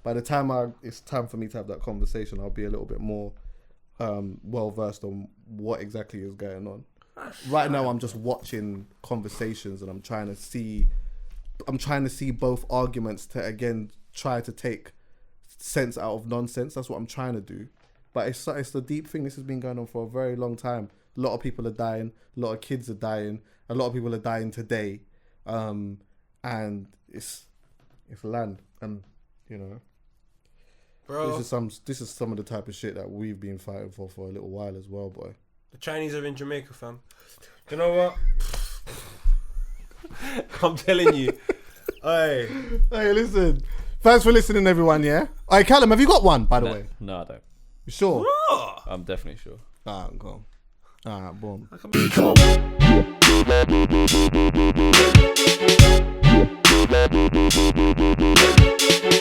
By the time it's time for me to have that conversation, I'll be a little bit more well versed on what exactly is going on. Right now, I'm just watching conversations and I'm trying to see both arguments to again try to take sense out of nonsense. That's what I'm trying to do. But it's a deep thing. This has been going on for a very long time. A lot of people are dying. A lot of kids are dying. A lot of people are dying today. And it's land, and you know, bro, this is some of the type of shit that we've been fighting for a little while as well, boy. The Chinese are in Jamaica, fam. Do you know what? I'm telling you. Hey, listen. Thanks for listening, everyone. Yeah. All right, Callum, have you got one, by the way? No, I don't. You sure? I'm definitely sure. Alright, go. Alright, boom.